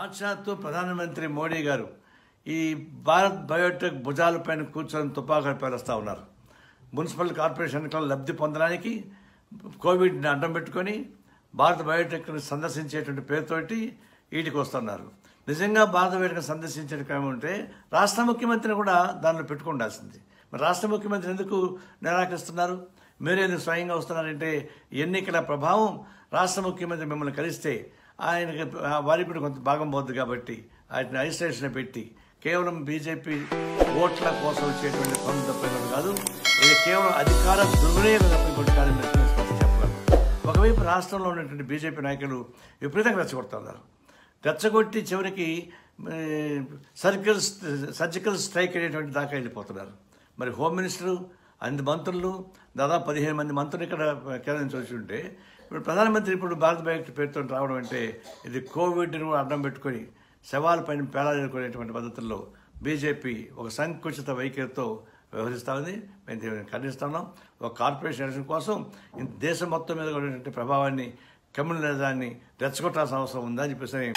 సాక్షాత్తు ప్రధానమంత్రి మోడీ గారు ఈ భారత్ బయోటెక్ భుజాలపైన కూర్చొని తుపాకులు పేలుస్తూ ఉన్నారు. మున్సిపల్ కార్పొరేషన్ ఎన్నికల్లో లబ్ధి పొందడానికి కోవిడ్ని అడ్డం పెట్టుకొని భారత్ బయోటెక్ని సందర్శించేటువంటి పేరుతోటి వీటికి వస్తున్నారు. నిజంగా భారత బయోటెక్ సందర్శించే క్రమం ఉంటే రాష్ట్ర ముఖ్యమంత్రిని కూడా దానిలో పెట్టుకుండాల్సింది. మరి రాష్ట్ర ముఖ్యమంత్రి ఎందుకు నిరాకరిస్తున్నారు? మీరేందుకు స్వయంగా వస్తున్నారంటే ఎన్నికల ప్రభావం రాష్ట్ర ముఖ్యమంత్రి మిమ్మల్ని కలిస్తే ఆయనకి వారికి కూడా కొంత భాగం పోద్దు కాబట్టి ఆయన ఐసోలేషన్ పెట్టి కేవలం బీజేపీ ఓట్ల కోసం వచ్చేటువంటి పనులు తప్పేది కాదు. ఇది కేవలం అధికార దుర్వినియోగం తప్పేటువంటి కాదని చెప్పగలరు. ఒకవైపు రాష్ట్రంలో ఉన్నటువంటి బీజేపీ నాయకులు విపరీతంగా రెచ్చగొడుతున్నారు. రెచ్చగొట్టి చివరికి సర్జికల్ స్ట్రైక్ అనేటువంటి దాకా వెళ్ళిపోతున్నారు. మరి హోమ్ మినిస్టరు 5 మంత్రులు దాదాపు 15 మంది మంత్రులు ఇక్కడ కేంద్రం వచ్చి ఉంటే ఇప్పుడు ప్రధానమంత్రి ఇప్పుడు భారత్ బయోటెక్ పేరుతో రావడం అంటే ఇది కోవిడ్ని కూడా అడ్డం పెట్టుకొని శవాల పైన పేలాడుకునేటువంటి పద్ధతుల్లో బీజేపీ ఒక సంకుచిత వైఖరితో వ్యవహరిస్తూ ఉంది. మేము దీన్ని ఖండిస్తున్నాం. ఒక కార్పొరేషన్ ఎలక్షన్ కోసం దేశం మొత్తం మీద ఉన్నటువంటి ప్రభావాన్ని కమ్యూనలిజాన్ని రెచ్చగొట్టాల్సిన అవసరం ఉందని చెప్పేసి